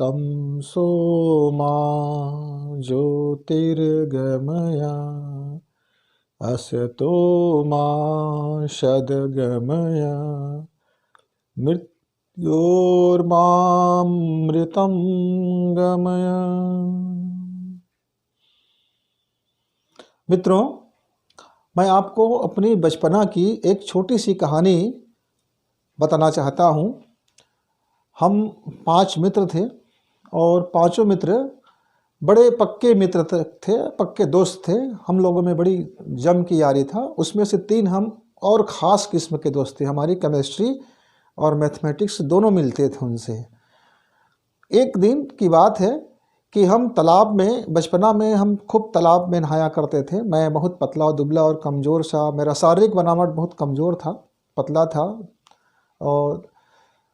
तमसो मा ज्योतिर्गमया असतो मा सद्गमया मृत्योर्मामृतं गमया। मित्रों, मैं आपको अपनी बचपना की एक छोटी सी कहानी बताना चाहता हूँ। हम 5 मित्र थे और पांचों मित्र बड़े पक्के मित्र थे, पक्के दोस्त थे। हम लोगों में बड़ी जम की यारी था। उसमें से 3 हम और ख़ास किस्म के दोस्त थे। हमारी केमिस्ट्री और मैथमेटिक्स दोनों मिलते थे उनसे। एक दिन की बात है कि हम तालाब में, बचपना में हम खूब तालाब में नहाया करते थे। मैं बहुत पतला और दुबला और कमज़ोर सा, मेरा शारीरिक बनावट बहुत कमज़ोर था, पतला था। और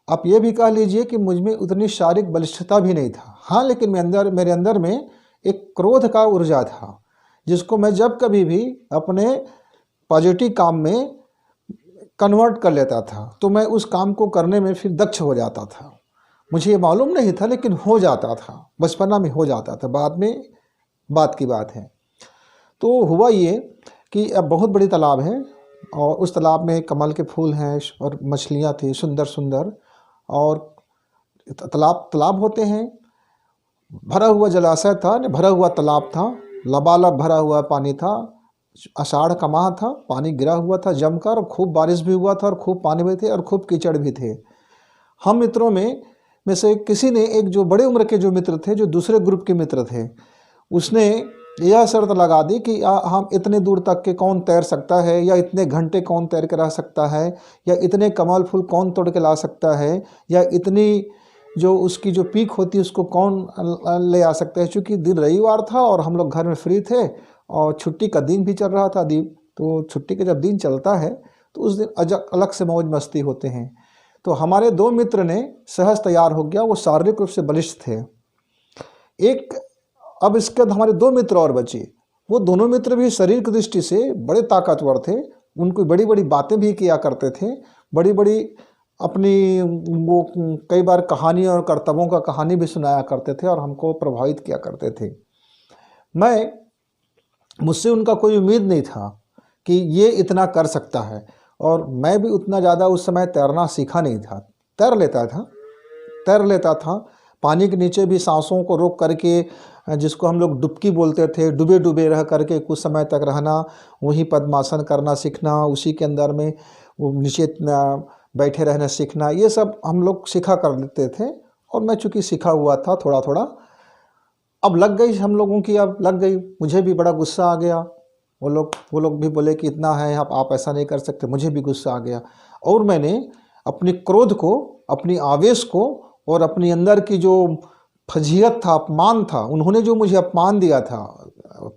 आप ये भी कह लीजिए कि मुझ में उतनी शारीरिक बलिष्ठता भी नहीं था। हाँ, लेकिन मेरे अंदर में एक क्रोध का ऊर्जा था, जिसको मैं जब कभी भी अपने पॉजिटिव काम में कन्वर्ट कर लेता था तो मैं उस काम को करने में फिर दक्ष हो जाता था। मुझे ये मालूम नहीं था, लेकिन हो जाता था, बचपना में हो जाता था। बाद में बात की बात है। तो हुआ ये कि अब बहुत बड़ी तालाब है और उस तालाब में कमल के फूल हैं और मछलियाँ थी सुंदर सुंदर। और तालाब होते हैं, भरा हुआ जलाशय था, भरा हुआ तालाब था, लबालब भरा हुआ पानी था। आषाढ़ का माह था, पानी गिरा हुआ था जमकर, खूब बारिश भी हुआ था और खूब पानी भी थे और खूब कीचड़ भी थे। हम मित्रों में से किसी ने, एक जो बड़े उम्र के जो मित्र थे, जो दूसरे ग्रुप के मित्र थे, उसने यह शर्त लगा दी कि हम इतने दूर तक के कौन तैर सकता है, या इतने घंटे कौन तैर के रह सकता है, या इतने कमल फूल कौन तोड़ के ला सकता है, या इतनी जो उसकी जो पीक होती है उसको कौन ले आ सकता है। चूँकि दिन रविवार था और हम लोग घर में फ्री थे और छुट्टी का दिन भी चल रहा था। तो छुट्टी का जब दिन चलता है तो उस दिन अलग से मौज मस्ती होते हैं। तो हमारे 2 मित्र ने सहज तैयार हो गया। वो शारीरिक रूप से बलिष्ठ थे। अब इसके बाद हमारे 2 मित्र और बचे। वो दोनों मित्र भी शरीर की दृष्टि से बड़े ताकतवर थे। उनको बड़ी बड़ी बातें भी किया करते थे, बड़ी बड़ी अपनी वो कई बार कहानी और करतबों का कहानी भी सुनाया करते थे और हमको प्रभावित किया करते थे। मुझसे उनका कोई उम्मीद नहीं था कि ये इतना कर सकता है, और मैं भी उतना ज़्यादा उस समय तैरना सीखा नहीं था। तैर लेता था पानी के नीचे भी, सांसों को रोक करके, जिसको हम लोग डुबकी बोलते थे, डूबे डूबे रह करके कुछ समय तक रहना, वहीं पद्मासन करना सीखना, उसी के अंदर में वो नीचे बैठे रहना सीखना, ये सब हम लोग सीखा कर लेते थे। और मैं चूँकि सीखा हुआ था थोड़ा थोड़ा, अब लग गई हम लोगों की, अब लग गई। मुझे भी बड़ा गुस्सा आ गया। वो लोग भी बोले कि इतना है, आप ऐसा नहीं कर सकते। मुझे भी गुस्सा आ गया और मैंने अपने क्रोध को, अपनी आवेश को और अपनी अंदर की जो फजीहत था, अपमान था, उन्होंने जो मुझे अपमान दिया था,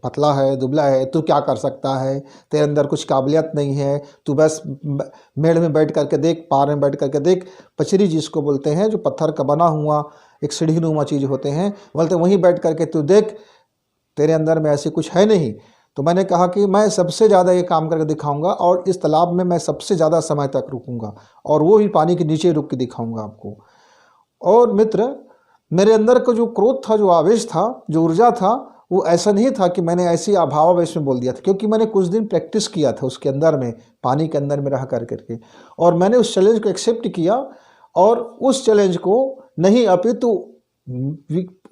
पतला है, दुबला है, तू क्या कर सकता है, तेरे अंदर कुछ काबिलियत नहीं है, तू बस मेड़ में बैठ करके देख, पार में बैठ करके देख, पचरी जिसको बोलते हैं, जो पत्थर का बना हुआ एक सीढ़ीनुमा चीज़ होते हैं, बोलते वहीं बैठ करके तू देख, तेरे अंदर में ऐसे कुछ है नहीं। तो मैंने कहा कि मैं सबसे ज़्यादा ये काम करके दिखाऊंगा और इस तालाब में मैं सबसे ज़्यादा समय तक रुकूंगा, और वो भी पानी के नीचे रुक के दिखाऊंगा आपको। और मित्र, मेरे अंदर का जो क्रोध था, जो आवेश था, जो ऊर्जा था, वो ऐसा नहीं था कि मैंने ऐसी अभावावेश में बोल दिया था, क्योंकि मैंने कुछ दिन प्रैक्टिस किया था उसके अंदर में, पानी के अंदर में रह करके, और मैंने उस चैलेंज को एक्सेप्ट किया। और उस चैलेंज को नहीं, अपितु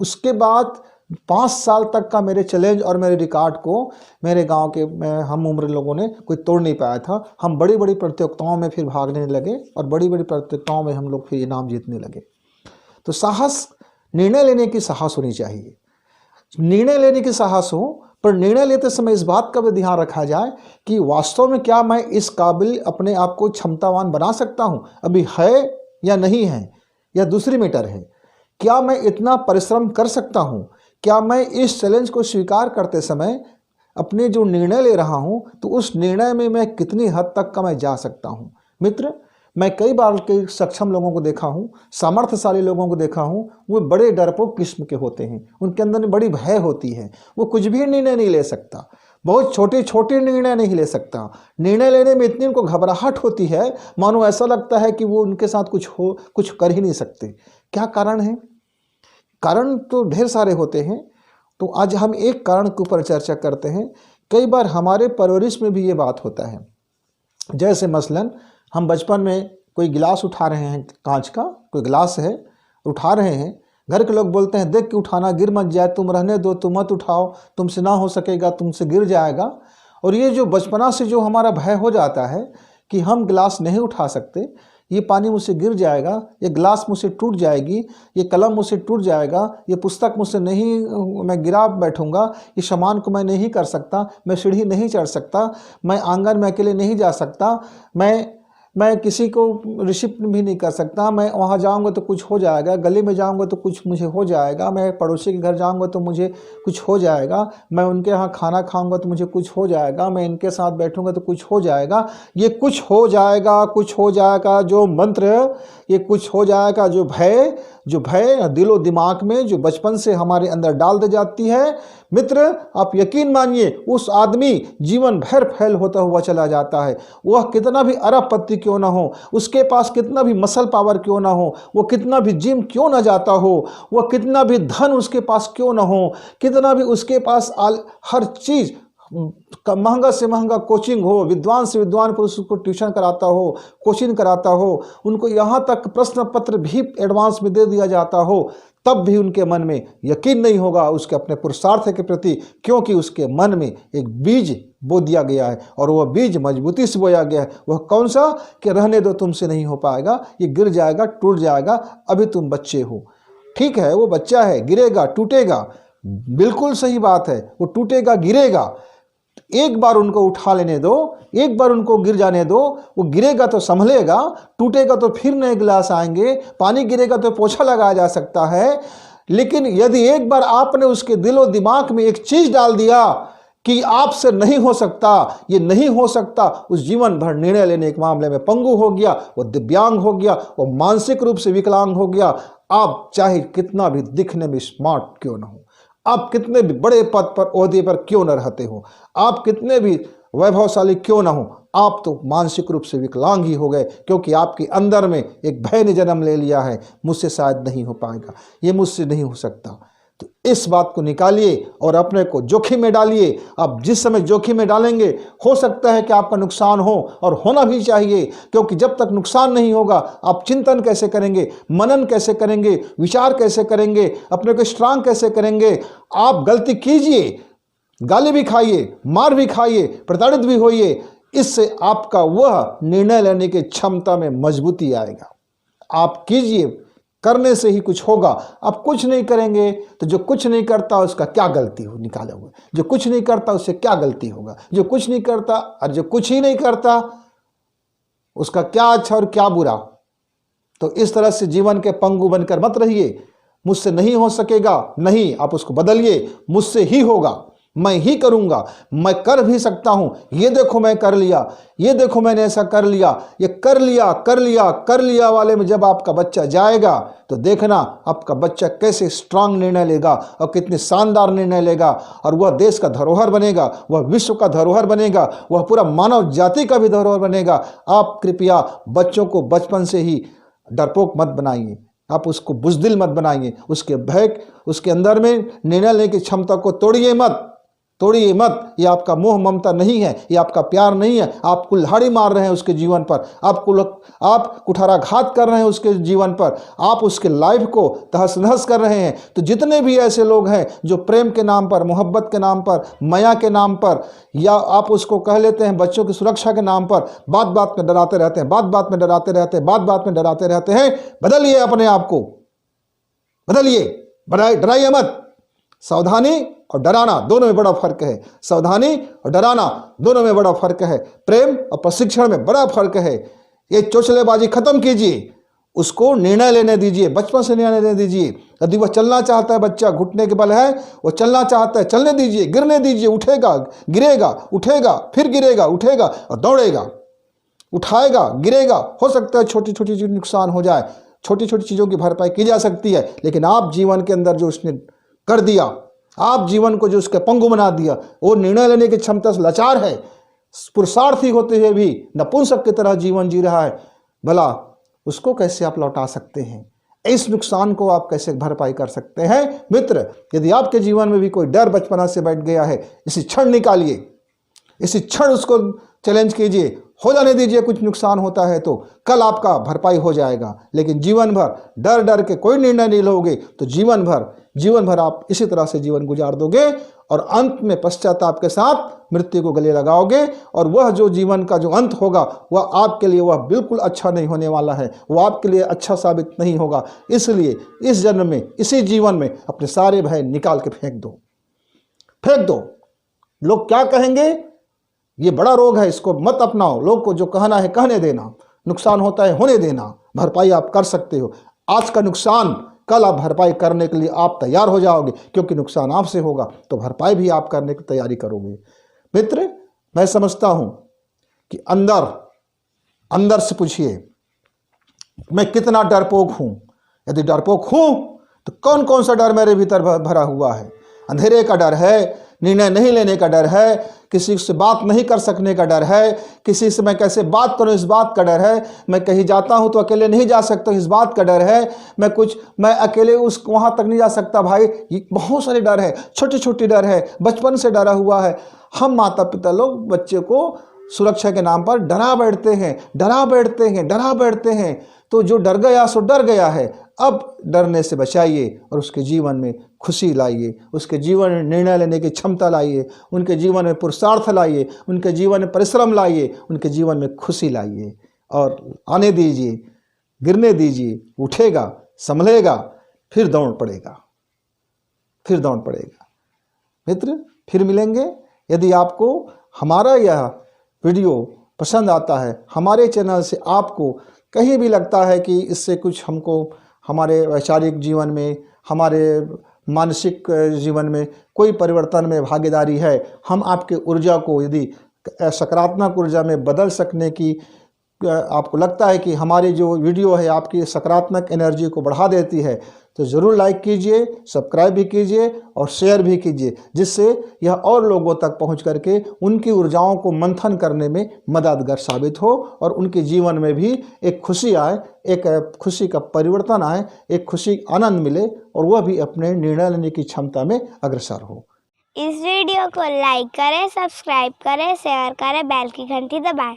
उसके बाद 5 साल तक का मेरे चैलेंज और मेरे रिकॉर्ड को मेरे गांव के हम उम्र लोगों ने कोई तोड़ नहीं पाया था। हम बड़ी बड़ी प्रतियोगिताओं में फिर भागने लगे और बड़ी बड़ी प्रतियोगिताओं में हम लोग फिर इनाम जीतने लगे। तो साहस, निर्णय लेने की साहस होनी चाहिए। निर्णय लेने की साहस हो, पर निर्णय लेते समय इस बात का भी ध्यान रखा जाए कि वास्तव में क्या मैं इस काबिल अपने आप को क्षमतावान बना सकता हूं, अभी है या नहीं है, या दूसरी मैटर है, क्या मैं इतना परिश्रम कर सकता हूं, क्या मैं इस चैलेंज को स्वीकार करते समय अपने जो निर्णय ले रहा हूं तो उस निर्णय में मैं कितनी हद तक का मैं जा सकता हूं। मित्र, मैं कई बार के सक्षम लोगों को देखा हूं, सामर्थ्यशाली लोगों को देखा हूं, वो बड़े डरपोक किस्म के होते हैं, उनके अंदर में बड़ी भय होती है, वो कुछ भी निर्णय नहीं ले सकता, बहुत छोटे छोटे निर्णय नहीं ले सकता। निर्णय लेने में इतनी उनको घबराहट होती है, मानो ऐसा लगता है कि वो उनके साथ कुछ कर ही नहीं सकते। क्या कारण है? कारण तो ढेर सारे होते हैं, तो आज हम एक कारण के ऊपर चर्चा करते हैं। कई बार हमारे परवरिश में भी ये बात होता है। जैसे मसलन हम बचपन में कोई गिलास उठा रहे हैं, कांच का कोई गिलास है, उठा रहे हैं, घर के लोग बोलते हैं देख के उठाना, गिर मत जाए, तुम रहने दो, तुम मत उठाओ, तुमसे ना हो सकेगा, तुमसे गिर जाएगा। और ये जो बचपना से जो हमारा भय हो जाता है कि हम गिलास नहीं उठा सकते, ये पानी मुझसे गिर जाएगा, ये गिलास मुझसे टूट जाएगी, ये कलम मुझसे टूट जाएगा, ये पुस्तक मुझसे नहीं, मैं गिरा बैठूंगा, ये सामान को मैं नहीं कर सकता, मैं सीढ़ी नहीं चढ़ सकता, मैं आंगन में अकेले नहीं जा सकता, मैं किसी को रिसीव भी नहीं कर सकता, मैं वहाँ जाऊँगा तो कुछ हो जाएगा, गली में जाऊँगा तो कुछ मुझे हो जाएगा, मैं पड़ोसी के घर जाऊँगा तो मुझे कुछ हो जाएगा, मैं उनके यहाँ खाना खाऊँगा तो मुझे कुछ हो जाएगा, मैं इनके साथ बैठूँगा तो कुछ हो जाएगा। ये कुछ हो जाएगा, कुछ हो जाएगा जो मंत्र, ये कुछ हो जाएगा जो भय दिलो दिमाग में जो बचपन से हमारे अंदर डाल दी जाती है, मित्र आप यकीन मानिए उस आदमी जीवन भर फेल होता हुआ चला जाता है। वह कितना भी अरबपति क्यों ना हो, उसके पास कितना भी मसल पावर क्यों ना हो, वो कितना भी जिम क्यों ना जाता हो, वह कितना भी धन उसके पास क्यों ना हो, कितना भी उसके पास हर चीज़ महंगा से महंगा कोचिंग हो, विद्वान से विद्वान पुरुष को ट्यूशन कराता हो, कोचिंग कराता हो, उनको यहाँ तक प्रश्न पत्र भी एडवांस में दे दिया जाता हो, तब भी उनके मन में यकीन नहीं होगा उसके अपने पुरुषार्थ के प्रति, क्योंकि उसके मन में एक बीज बो दिया गया है और वह बीज मजबूती से बोया गया है। वह कौन सा? कि रहने दो, तुमसे नहीं हो पाएगा, ये गिर जाएगा, टूट जाएगा, अभी तुम बच्चे हो। ठीक है, वो बच्चा है, गिरेगा, टूटेगा, बिल्कुल सही बात है, वो टूटेगा, गिरेगा। एक बार उनको उठा लेने दो, एक बार उनको गिर जाने दो, वो गिरेगा तो संभलेगा, टूटेगा तो फिर नए गिलास आएंगे, पानी गिरेगा तो पोछा लगाया जा सकता है। लेकिन यदि एक बार आपने उसके दिलो दिमाग में एक चीज डाल दिया कि आपसे नहीं हो सकता, ये नहीं हो सकता, उस जीवन भर निर्णय लेने के मामले में पंगु हो गया, वो दिव्यांग हो गया, वो मानसिक रूप से विकलांग हो गया। आप चाहे कितना भी दिखने में स्मार्ट क्यों ना हो, आप कितने भी बड़े पद पर, ओहदे पर क्यों न रहते हो, आप कितने भी वैभवशाली क्यों ना हो, आप तो मानसिक रूप से विकलांग ही हो गए, क्योंकि आपके अंदर में एक भय ने जन्म ले लिया है, मुझसे शायद नहीं हो पाएगा, ये मुझसे नहीं हो सकता। तो इस बात को निकालिए और अपने को जोखिम में डालिए। आप जिस समय जोखिम में डालेंगे, हो सकता है कि आपका नुकसान हो, और होना भी चाहिए, क्योंकि जब तक नुकसान नहीं होगा आप चिंतन कैसे करेंगे, मनन कैसे करेंगे, विचार कैसे करेंगे, अपने को स्ट्रांग कैसे करेंगे। आप गलती कीजिए, गाली भी खाइए, मार भी खाइए, प्रताड़ित भी होइए, इससे आपका वह निर्णय लेने की क्षमता में मजबूती आएगा। आप कीजिए, करने से ही कुछ होगा। आप कुछ नहीं करेंगे तो जो कुछ नहीं करता उसका क्या गलती हो, निकालोगे, जो कुछ नहीं करता उससे क्या गलती होगा, जो कुछ नहीं करता और जो कुछ ही नहीं करता उसका क्या अच्छा और क्या बुरा। तो इस तरह से जीवन के पंगु बनकर मत रहिए, मुझसे नहीं हो सकेगा, नहीं, आप उसको बदलिए, मुझसे ही होगा, मैं ही करूंगा, मैं कर भी सकता हूं, ये देखो मैं कर लिया, ये देखो मैंने ऐसा कर लिया, ये कर लिया, कर लिया, कर लिया वाले में जब आपका बच्चा जाएगा तो देखना आपका बच्चा कैसे स्ट्रांग निर्णय लेगा और कितने शानदार निर्णय लेगा, और वह देश का धरोहर बनेगा, वह विश्व का धरोहर बनेगा, वह पूरा मानव जाति का भी धरोहर बनेगा। आप कृपया बच्चों को बचपन से ही डरपोक मत बनाइए, आप उसको बुज़दिल मत बनाइए, उसके भय, उसके अंदर में निर्णय लेने की क्षमता को तोड़िए मत, तोड़िए मत। ये आपका मोह ममता नहीं है, ये आपका प्यार नहीं है, आप कुल्हाड़ी मार रहे हैं उसके जीवन पर, आप कुठाराघात कर रहे हैं उसके जीवन पर, आप उसके लाइफ को तहस नहस कर रहे हैं। तो जितने भी ऐसे लोग हैं जो प्रेम के नाम पर, मोहब्बत के नाम पर, माया के नाम पर, या आप उसको कह लेते हैं बच्चों की सुरक्षा के नाम पर, बात बात में डराते रहते हैं, बात बात में डराते रहते हैं, बात बात में डराते रहते हैं। बदलिए, अपने आप को बदलिए, डराइए मत। सावधानी और डराना दोनों में बड़ा फर्क है, सावधानी और डराना दोनों में बड़ा फर्क है, प्रेम और प्रशिक्षण में बड़ा फर्क है। ये चोचलेबाजी खत्म कीजिए, उसको निर्णय लेने दीजिए, बचपन से निर्णय लेने दीजिए। यदि वह चलना चाहता है, बच्चा घुटने के बल है, वो चलना चाहता है, चलने दीजिए, गिरने दीजिए, उठेगा, गिरेगा, उठेगा, फिर गिरेगा, उठेगा और दौड़ेगा, उठाएगा, गिरेगा। हो सकता है छोटी छोटी चीज नुकसान हो जाए, छोटी छोटी चीज़ों की भरपाई की जा सकती है, लेकिन आप जीवन के अंदर जो उसने कर दिया, आप जीवन को जो उसके पंगु बना दिया, वो निर्णय लेने की क्षमता से लाचार है, पुरुषार्थी होते हुए भी नपुंसक की तरह जीवन जी रहा है, भला उसको कैसे आप लौटा सकते हैं? इस नुकसान को आप कैसे भरपाई कर सकते हैं? मित्र, यदि आपके जीवन में भी कोई डर बचपना से बैठ गया है, इसी क्षण निकालिए, इसी क्षण उसको चैलेंज कीजिए, हो जाने दीजिए। कुछ नुकसान होता है तो कल आपका भरपाई हो जाएगा, लेकिन जीवन भर डर डर के कोई निर्णय नहीं लोगे तो जीवन भर आप इसी तरह से जीवन गुजार दोगे और अंत में पश्चाताप के साथ मृत्यु को गले लगाओगे। और वह जो जीवन का जो अंत होगा वह आपके लिए वह बिल्कुल अच्छा नहीं होने वाला है, वह आपके लिए अच्छा साबित नहीं होगा। इसलिए इस जन्म में, इसी जीवन में अपने सारे भय निकाल के फेंक दो। लोग क्या कहेंगे, ये बड़ा रोग है, इसको मत अपनाओ। लोग को जो कहना है कहने देना, नुकसान होता है होने देना, भरपाई आप कर सकते हो। आज का नुकसान कल आप भरपाई करने के लिए आप तैयार हो जाओगे, क्योंकि नुकसान आपसे होगा तो भरपाई भी आप करने की तैयारी करोगे। मित्र, मैं समझता हूं कि अंदर से पूछिए, मैं कितना डरपोक हूं। यदि डरपोक हूं तो कौन कौन सा डर मेरे भीतर भरा हुआ है? अंधेरे का डर है, निर्णय नहीं लेने का डर है, किसी से बात नहीं कर सकने का डर है, किसी से मैं कैसे बात करूं इस बात का डर है, मैं कहीं जाता हूं तो अकेले नहीं जा सकता इस बात का डर है, मैं अकेले वहां तक नहीं जा सकता भाई। ये बहुत सारे डर है, छोटे छोटे डर है, बचपन से डरा हुआ है। हम माता पिता लोग बच्चे को सुरक्षा के नाम पर डरा बैठते हैं। तो जो डर गया सो डर गया है। अब डरने से बचाइए और उसके जीवन में खुशी लाइए, उसके जीवन में निर्णय लेने की क्षमता लाइए, उनके जीवन में पुरुषार्थ लाइए, उनके जीवन में परिश्रम लाइए, उनके जीवन में खुशी लाइए और आने दीजिए, गिरने दीजिए, उठेगा, संभलेगा, फिर दौड़ पड़ेगा। मित्र, फिर मिलेंगे। यदि आपको हमारा यह वीडियो पसंद आता है, हमारे चैनल से आपको कहीं भी लगता है कि इससे कुछ हमको हमारे वैचारिक जीवन में, हमारे मानसिक जीवन में कोई परिवर्तन में भागीदारी है, हम आपके ऊर्जा को यदि सकारात्मक ऊर्जा में बदल सकने की आपको लगता है कि हमारी जो वीडियो है आपकी सकारात्मक एनर्जी को बढ़ा देती है, तो ज़रूर लाइक कीजिए, सब्सक्राइब भी कीजिए और शेयर भी कीजिए, जिससे यह और लोगों तक पहुंच करके उनकी ऊर्जाओं को मंथन करने में मददगार साबित हो और उनके जीवन में भी एक खुशी आए, एक खुशी का परिवर्तन आए, एक खुशी आनंद मिले और वह भी अपने निर्णय लेने की क्षमता में अग्रसर हो। इस वीडियो को लाइक करें, सब्सक्राइब करें, शेयर करें, बेल की घंटी दबाएं।